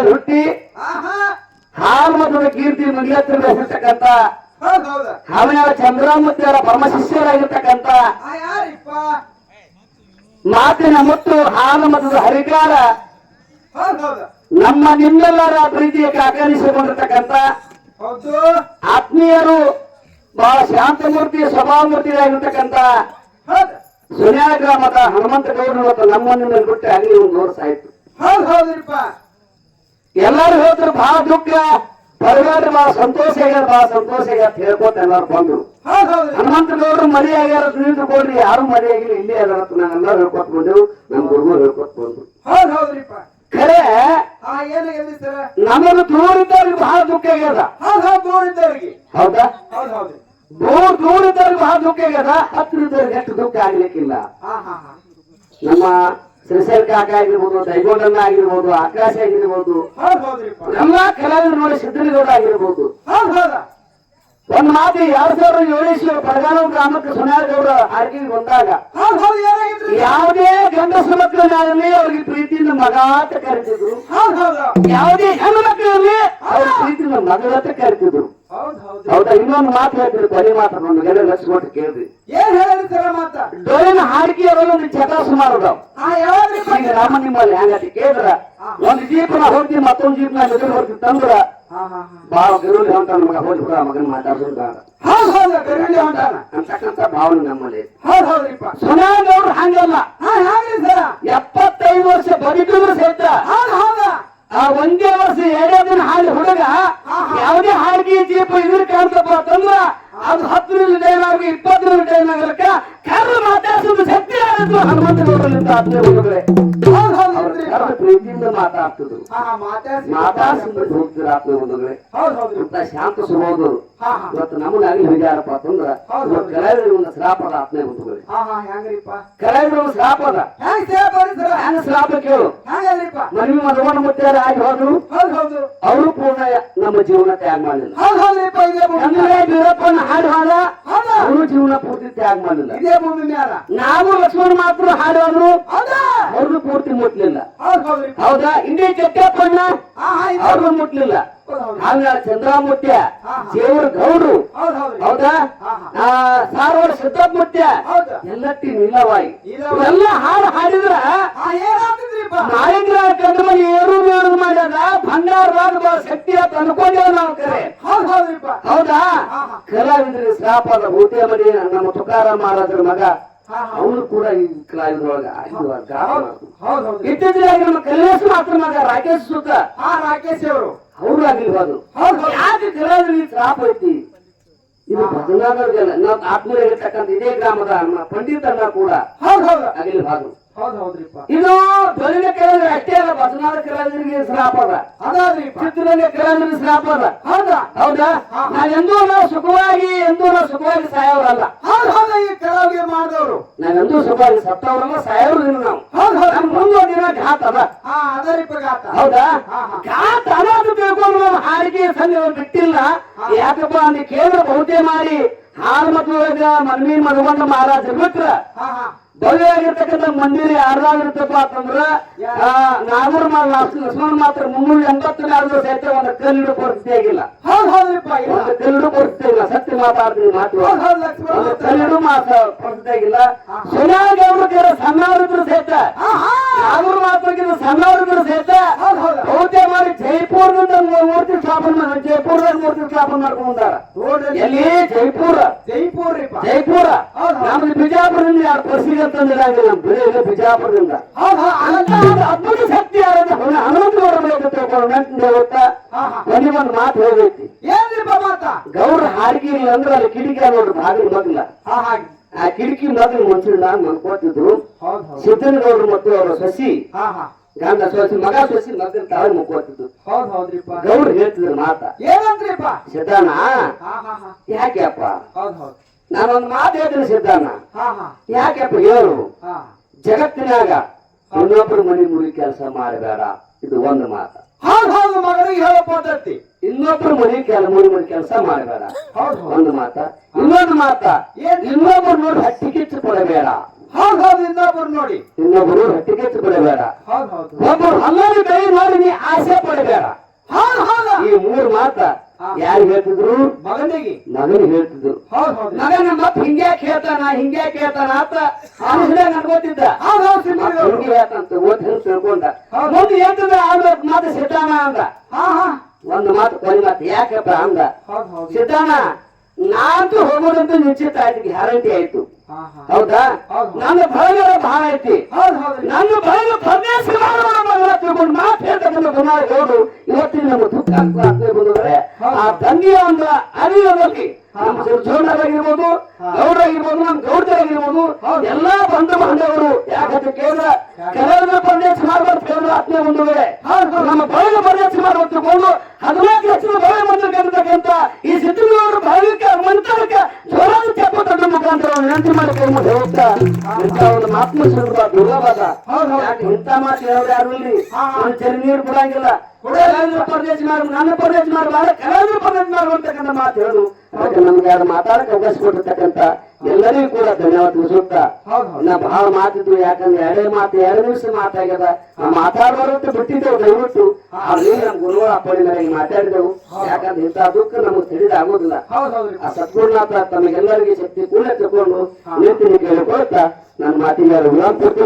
ಸಮಾಜದಲ್ಲಿ ಹುಟ್ಟಿ ಹಾಲು ಮತದ ಕೀರ್ತಿ ಮುಗಿಯತ್ತಿರ ಹೆಸರ್ತಕ್ಕಂಥ ಅವನ ಚಂದ್ರಮೂರ್ತಿಯವರ ಪರಮ ಶಿಷ್ಯರಾಗಿರ್ತಕ್ಕಂಥ ಮಾತಿನ ಮುತ್ತು ಹಾಲು ಮತದ ಹರಿಕಾರ ನಮ್ಮ ನಿಮ್ಮೆಲ್ಲರ ಪ್ರೀತಿಗೆ ಆಕರ್ಷಿಸಿಕೊಂಡಿರ್ತಕ್ಕಂಥ ಆತ್ಮೀಯರು ಬಹಳ ಶಾಂತಮೂರ್ತಿ ಸ್ವಭಾವಮೂರ್ತಿಯಾಗಿರ್ತಕ್ಕಂಥ ಸುನ್ಯಾಳ ಗ್ರಾಮದ ಹನುಮಂತ ಗೌಡರು ಮತ್ತು ನಮ್ಮನ್ನ ಬಿಟ್ಟು ಆಗಲಿ ಒಂದು ವರ್ಷ ಆಯ್ತು. ಎಲ್ಲಾರು ಹೋದ್ರು ಬಹಳ ದುಃಖ ಪರಿವಾರ ಬಹಳ ಸಂತೋಷ ಆಗ್ಯಾರ, ಬಹಳ ಸಂತೋಷ ಆಗ್ಯಾರ ಹೇಳ್ಕೊತ ಎಲ್ಲಾರು ಬಂದ್ರು. ಹನುಮಂತ ಗೌಡರು ಮರಿ ಆಗ್ಯಾರ ತಿಳಿದು ಕೊಡ್ರಿ, ಯಾರು ಮರಿ ಆಗಿಲ್ಲ ಇಲ್ಲಿ ಅದಾರ ನಾವೆಲ್ಲರೂ ಹೇಳ್ಕೊತ ಬಂದೆವು, ನಮ್ ಗುರುಗಳು ಹೇಳ್ಕೊತ ಬಂದ್ರು. ಖರೆ ನಮ್ಮನ್ನು ದೂರಿದ್ದವ್ರಿಗೆ ಬಹಳ ದುಃಖ ಆಗ್ಯದ. ಹೌದಾ? ದೂರಿದ್ದವ್ರಿಗೆ ಬಹಳ ದುಃಖ ಆಗ್ಯದ, ಹತ್ತಿರದವ್ರಿಗೆ ಎಷ್ಟು ದುಃಖ ಆಗ್ಲಿಕ್ಕಿಲ್ಲ. ನಮ್ಮ ಶ್ರೀಶೈಲ ಕಾಕ ಆಗಿರ್ಬೋದು, ದೈಗೋಡನ್ನ ಆಗಿರ್ಬೋದು, ಆಕಾಶ ಆಗಿರ್ಬೋದು, ಎಲ್ಲಾ ಕಲಾವಿದರು ನೋಡಿ ಸಿದ್ದನಗೌಡ ಆಗಿರ್ಬೋದು. ಒಂದ್ ಮಾತು 2007 ಪಡಗಾನೂರು ಗ್ರಾಮಕ್ಕೆ ಸುನ್ಯಾಳ ಗೌಡ ಆರ್ಕಿಗೆ ಬಂದಾಗ ಯಾವುದೇ ಗಂಡಸು ಮಕ್ಕಳನ್ನಾಗಲಿ ಅವ್ರಿಗೆ ಪ್ರೀತಿಯಿಂದ ಮಗ ಅಂತ ಕರಿತಿದ್ರು, ಯಾವುದೇ ಹೆಣ್ಣು ಮಕ್ಕಳಲ್ಲಿ ಅವ್ರ ಪ್ರೀತಿಯಿಂದ ಮಗಳ ಅಂತ ಕರಿತಿದ್ರು. ಹೌದಾ? ಇನ್ನೊಂದು ಮಾತು ಹೇಳ್ತಿದ್ರು, ಕೊನೆ ಮಾತ್ರ ಒಂದು ಗೆಲೆ ಲಕ್ಷ ಕೊಟ್ಟು ಕೇಳ್ರಿ. ಡೊಳ್ಳಿನ ಹಾಡಿಕೆಯವರೆಲ್ಲ ಒಂದು ಚಟ ಸುಮಾರು ಅದಾವ. ಈಗ ರಾಮ ನಿಮ್ಮಲ್ಲಿ ಹೆಂಗತಿ ಕೇಳಿದ್ರ ಒಂದ್ ಜೀಪ್ ನಾ ಹೋಗ್ತೀನಿ, ಮತ್ತೊಂದ್ ಜೀಪ್ ನಾ ಎದುರು ಹೋಗ್ತೀನಿ ತಂದ್ರ ಬಾಳ ಗರುಳಿ ಹೊಂಟ ಮಗ ಹೋಗಿ ಬಿಡ ಮಗನ ಮಾತಾಡ್ಸೋದ ಅಂತಕ್ಕಂಥ ಭಾವನೆ ನಮ್ಮಲ್ಲಿ. ಸುನ್ಯಾಳ ಗೌಡ್ರು ಹಂಗಲ್ಲ, 75 ವರ್ಷ ಬದುಕಿದ್ರು ಸಹಿತ ಒಂದೇ ವರ್ಷ 2 ದಿನ ಹಾಡಿ ಹುಡುಗ ಯಾವುದೇ ಹಾಡಿಗೆ ಜೀಪ ಇದ್ರ ಕಾಣ್ತಪ್ಪ ಅಂತಂದ್ರ ಅದು 10 ನಿಮಿಷ ಟೈಮ್ ಆಗಿ 20 ನಿಮಿಷ ಟೈಮ್ ಆಗಲಕ್ಕ ಕರ್ರು ಮಾತಾಡ್ಸೋದು ಶಕ್ತಿ ಆದದ್ದು ಹನುಮಂತ ಗೌಡರಿಂದ ಆತ್ಮೀಯ ಹುಡುಗರೆ. ಪ್ರೀತಿಯಿಂದ ಮಾತಾಡ್ತಿದ್ರು, ಮಾತಾಡ್ಸಿದ್ರು ಹೋಗ್ತಿದ್ರು ಆತ್ಮೀಯ ಹುಡುಗರೆ. ಅಂತ ಶಾಂತ ಸ್ವಭಾವದವರು ಇವತ್ತು ನಮ್ಮನ್ನಾಗಲಿ ಹೇಗಾರಪ್ಪ ಅಂತಂದ್ರ ಕಲಾವಿದರಿಗೆ ಒಂದು ಶ್ರಾಪದ ಆತ್ಮೀಯ ಹುಡುಗರೆ. ಕಲಾವಿದರಿಗೆ ಒಂದು ಶ್ರಾಪದ. ಹೆಂಗ ಶ್ರಾಪ ಕೇಳು? ಮನವಿ ಮಧುವಣ್ಣ ಮುತ್ಯಾರ ಆಗಿ ಹೋದ್ರು, ಅವರು ಪೂರ್ಣ ನಮ್ಮ ಜೀವನ ತ್ಯಾಗ ಮಾಡಲಿಲ್ಲ. ಬೀರಪ್ಪನ ಹಾಡು ಹಾಡ ಅವರು ಜೀವನ ಪೂರ್ತಿ ತ್ಯಾಗ ಮಾಡಲಿಲ್ಲ. ನಾವು ಲಕ್ಷ್ಮಣ ಮಾತ್ರ ಹಾಡು ಹೋದ್ರು, ಅವ್ರದ್ದು ಪೂರ್ತಿ ಮುಟ್ಲಿಲ್ಲ. ಹೌದಾ? ಇಂಡಿ ಚಟ್ಟಪ್ಪಣ್ಣ ಅವ್ರದ್ದು ಮುಟ್ಲಿಲ್ಲ. ಹಾಂಗಾಳ ಚಂದ್ರಮೂರ್ತಿಯ ದೇವ್ರ ಗೌಡ್ರು, ಹೌದಾ? ಸಾರವಾಡ ಸಿದ್ದಪ್ಪಮೂರ್ತಿಯ ಎಲ್ಲಟ್ಟಿ ನೀಲವಾಯಿ ಎಲ್ಲ ಹಾಡು ಹಾಡಿದ್ರ ನಾಯಕರ ಕಂಡ್ರಲ್ಲಿ ಏರು ಮಾಡ್ಯಾರ ಬಂಗಾರದಾಗ ಶಕ್ತಿ ಅಂತ ಅನ್ಕೊಂಡೇವ್ ನಾವು. ಕರೆ ಹೌದಾ? ಕಲಾವಿದರಿಗೆ ಶ್ರಾಪದ ಊಟೆ ಮಡಿ ನಮ್ಮ ತುಕಾರಾಮ ಮಹಾರಾಜರ ಮಗ ಅವನು ಕೂಡ ಈ ಕಲಾವಿದರೊಳಗ ಇತ್ತೀಚೆಗೆ ನಮ್ಮ ಕಲ್ಲೇಶ್ ಮಾತ್ರ ಮಗ ರಾಕೇಶ್ ಸುತ್ತ ರಾಕೇಶ್ ಅವರು ಆಗಿರ್ಬೋದು. ಯಾಕೆ ಕಲಾವಿದರಿಗೆ ಶ್ರಾಪ ಐತಿ? ಇದು ಭಜನಾದವ್ರಿಗೆಲ್ಲ ನಾವು ಆತ್ಮೀಯ ಇರ್ತಕ್ಕಂಥ ಇದೇ ಗ್ರಾಮದ ಪಂಡಿತರನ್ನ ಕೂಡ ಆಗಿರ್ಬಾರ್ದು. ಇದು ಧ್ವನಿನ ಕಲಾವಿದರು ಅಷ್ಟೇ ಅಲ್ಲ, ಭಜನಾದ ಕಲಾವಿದರಿಗೆ ಶ್ರಾಪ ಅದ, ಚಿತ್ರರಂಗ ಕಲಾವಿದರಿಗೆ ಶ್ರಾಪ ಅದ. ಹೌದಾ? ನಾವೆಂದೂ ನಾವು ಸುಖವಾಗಿ ಸಾಯೋರಲ್ಲ. ಈ ಕಲಾವಿದ ಮಾಡಿದವರು ನಾವೆಂದೂ ಸುಖವಾಗಿ ಸತ್ತವರಲ್ಲ, ಸಾಯೋರು ನಾವು. ಮುಂದೊಂದು ದಿನ ಘಾತ ಅದ. ಹೌದಾ? ಘಾತ ಅನ್ನೋದು ತಿಳ್ಕೊಂಡು ನಾವು ಹಾಡಿಕೆ ಸಂಘ ಬಿಟ್ಟಿಲ್ಲ. ಯಾಕಪ್ಪ ಅಂದ್ರೆ ಕೇಂದ್ರ ಬಹುತೇ ಮಾಡಿ ಹಾಲು ಮತ್ತು ಮನ್ವಿ ಮಧುವಣ್ಣ ಮಹಾರಾಜ ಬಿಟ್ರ ಭವ್ಯವಾಗಿರ್ತಕ್ಕಂಥ ಮಂದಿರ ಯಾರ್ದಾಗಿರ್ತಪ್ಪ ಅಂತಂದ್ರ ನಾಗೂರ್ ಲಕ್ಷ್ಮಣ ಮಾತ್ರ 380 ಸಹಿತ ಒಂದು ಕಲ್ಲಿಡು ಪರಿಸ್ಥಿತಿ ಆಗಿಲ್ಲ. ಒಂದು ಕಲ್ಲಿಡು ಪರಿಸ್ಥಿತಿ ಆಗಿಲ್ಲ. ಸತ್ಯ ಮಾತಾಡ್ತೀನಿ ಮಾತು, ಒಂದು ಕಲ್ಲಿಡು ಪರಿಸ್ಥಿತಿ ಆಗಿಲ್ಲ. ಸುನ್ಯಾಳ ಗೌಡ್ರ ಸಣ್ಣವರಿದ್ರು ಸಹಿತ ನಾಗೂರ್ ಮಾತ್ರಕ್ಕಿಂತ ಸಣ್ಣವರಿದ್ರು ಸಹಿತ ಬಹುತೇ ಮಾಡಿ ಜೈಪುರದಿಂದ ಮೂರ್ತಿ ಸ್ಥಾಪನೆ ಜೈಪುರದಾಗ ಮೂರ್ತಿ ಸ್ಥಾಪನೆ ಮಾಡ್ಕೊಂಡು ಬಂದಾರ. ಎಲ್ಲಿ? ಜೈಪುರ ನಮ್ದು ಬಿಜಾಪುರದಿಂದ 2 ವರ್ಷ ತಂದಿರಂಗಿಲ್ಲ. ನಮ್ಮ ಬಿಜಾಪುರದಿಂದ ಅದ್ಭುತ ಶಕ್ತಿ ಯಾರಂದ್ರೆ ಹನುಮಂತ ಗೌಡ ಒಂದು ಮಾತು ಹೋಗೈತಿ. ಗೌಡ್ರ ಹಾಡಿಗೆ ಇಲ್ಲ ಅಂದ್ರೆ ಅಲ್ಲಿ ಕಿಡಿಕಿ ನೋಡ್ರಿ ಬಾಗಿಲು ಮಗ್ಲ, ಆ ಕಿಟಕಿ ಮೊದಲು ಮುಂಚಿನ ಮನ್ಕೋತಿದ್ರು. ಸಿದ್ದನಗೌಡರು ಮತ್ತು ಅವರ ಸಸಿ ಗಂಡ ಸೊಸಿ ಮಗ ಸೊಸಿ ಮಗನ ತಾವು ಮುಕ್ಕೋತಿದ್ರು. ಗೌಡ್ರು ಹೇಳ್ತಿದ್ರು ಮಾತ, ಸಿದ್ದಣ್ಣ ಯಾಕೆಪ್ಪ ನಾನೊಂದು ಮಾತು ಹೇಳ್ತೀನಿ ಸಿದ್ದಣ್ಣ, ಯಾಕೆಪ್ಪ ಹೇಳು, ಜಗತ್ತಿನಾಗ ಇನ್ನೊಬ್ಬರು ಮನೆ ಮುಡಿ ಕೆಲಸ ಮಾಡಬೇಡ. ಇದು ಒಂದು ಮಾತ. ಮಗನಿಗೆ ಹೇಳೋ ಪದ್ಧತಿ. ಇನ್ನೊಬ್ರು ಮನೆ ಮುಡಿ ಕೆಲಸ ಮಾಡಬೇಡ ಒಂದು ಮಾತ. ಇನ್ನೊಂದು ಮಾತ, ಇನ್ನೊಬ್ರು ನೋಡಿ ಹಟ್ಟಿ ಕಿಚ್ಚು ಕೊಡಬೇಡ. ಇನ್ನೊಬ್ರು ಹಟ್ಟಿ ಕಿಚ್ಚು ಕೊಡಬೇಡ. ಒಬ್ಬರು ಹಲ್ಲಲ್ಲಿ ಕೈ ನೋಡಿ ನೀ ಆಸೆ ಪಡಬೇಡ. ಮೂರು ಮಾತ ಯಾರು ಹೇಳ್ತಿದ್ರು? ಮಗನಿಗೆ ಮಗನಿಗೆ ಹೇಳ್ತಿದ್ರು. ಹೌದ್ ಹೌದು ಮಗನ ಮತ್ ಹಿಂಗ್ಯಾಕ್ ಹೇಳ್ತಾನ ಅಂತ ಅನ್ಕೋತಿದ್ದ. ಹಿಂಗೆ ಹೇಳ್ತಂತ ಓದ್ ಹೆಂಗ್ ತಿಳ್ಕೊಂಡ. ಮುಂದೆ ಹೇಳ್ತದ ಆಮೇಲೆ ಮಾತು ಸಿದ್ಧಾನ ಅಂದ. ಒಂದು ಮಾತು ಕೊನೆ ಮಾತು ಯಾಕಪ್ಪ ಅಂದ. ಸಿದ್ಧಾನ ನಾಂತೂ ಹೋಗೋದಂತೂ ನಿಶ್ಚಿತ ಆಯ್ತು, ಗ್ಯಾರಂಟಿ ಆಯ್ತು. ಹೌದಾ? ನನ್ನ ಬಳಗ ಬಹಳ ಐತಿ. ನನ್ನ ಬಳಗ ಪ್ರದೇಶ ತಿಳ್ಕೊಂಡು ಮಾತು ಹೇಳ್ತಕ್ಕಂಥ ಗುಣಗಳು ಇವತ್ತಿನ ನಮ್ಮ ದುಃಖ ಆತ್ಮೀಯ ಬಂಧುಗಳೇ, ಆ ತಂದೆಯ ಒಂದು ಅರಿವಿನಲ್ಲಿ ನಮ್ಮ ಸಿರ್ಜೋಣರಾಗಿರ್ಬೋದು, ಗೌಡರಾಗಿರ್ಬೋದು, ನಮ್ಮ ಗೌಡರಾಗಿರ್ಬೋದು, ಎಲ್ಲಾ ಬಂಧು ಬಾಂಧವರು ಯಾಕಂತ ಕೇಂದ್ರ ಕೆಲವರ ಪ್ರದೇಶ ಮಾಡುವಂತ ಕೇಂದ್ರ ಆತ್ಮೀಯ ಬಂಧುಗಳೇ, ನಮ್ಮ ಬಳಗ ಪ್ರದೇಶ ಮಾಡುವ ತಿಳ್ಕೊಂಡು 14 ಲಕ್ಷದ ಬಳಗ ಬಂದಿರ್ತಕ್ಕಂಥ ಈ ಸಿದ್ದನೂರು ಭಾವಿಕ ಮಂತ್ರಕ್ಕೆ ಜ್ವರದ ಚಪ್ಪದ ಮುಖಾಂತರ ವಿನಂತಿ ಮಾಡಿ ಕೈ ಮುಟ್ಟಿ ಹೋಗ್ತಾ ಒಂದು ಮಾತ್ಮ ಸುಲಭ ದುರ್ಲಭದ. ಯಾಕೆ ಇಂಥ ಮಾತು ಹೇಳೋರು ಯಾರು ಇಲ್ರಿ. ಒಂದು ಚರಿ ನೀರು ಬಿಡಂಗಿಲ್ಲ. ಪ್ರದೇಶ ಮಾಡು, ನನ್ನ ಪ್ರದೇಶ ಮಾಡು, ಕೆಲವರ ಪ್ರದೇಶ ಮಾಡುವಂತಕ್ಕಂಥ ಮಾತು ಹೇಳು. ಅದಕ್ಕೆ ನಮ್ಗೆ ಯಾರು ಮಾತಾಡಕ್ಕೆ ಅವಕಾಶ ಕೊಟ್ಟಿರ್ತಕ್ಕಂಥ ಎಲ್ಲರಿಗೂ ಕೂಡ ಧನ್ಯವಾದ ತಿಳಿಸುತ್ತಾ, ನಾ ಬಹಳ ಮಾತಿದ್ರು. ಯಾಕಂದ್ರೆ 2 ನಿಮಿಷ ಮಾತಾಗ್ಯದ. ನಾವು ಮಾತಾಡಬಾರಂತ ಬಿಟ್ಟಿದ್ದೆವು. ದಯವಿಟ್ಟು ಅಲ್ಲಿ ನಮ್ ಗುರುಗಳ ಅಪ್ಪಣೆ ಮೇರೆಗೆ ಮಾತಾಡಿದೆವು. ಯಾಕಂದ್ರೆ ಇಂಥ ದುಃಖ ನಮಗೆ ತಿಳಿದ ಆಗೋದಿಲ್ಲ. ಆ ಸದ್ಗುರುನಾಥ ತಮಗೆಲ್ಲರಿಗೆ ಶಕ್ತಿ ಕೂಡ ತಿಳ್ಕೊಂಡು ನಿಂತು ಕೇಳಿಕೊಳ್ತಾ ನನ್ನ ಮಾತಿಗೆ ವಿರಾಮ ಕೊಡ್ತೀನಿ.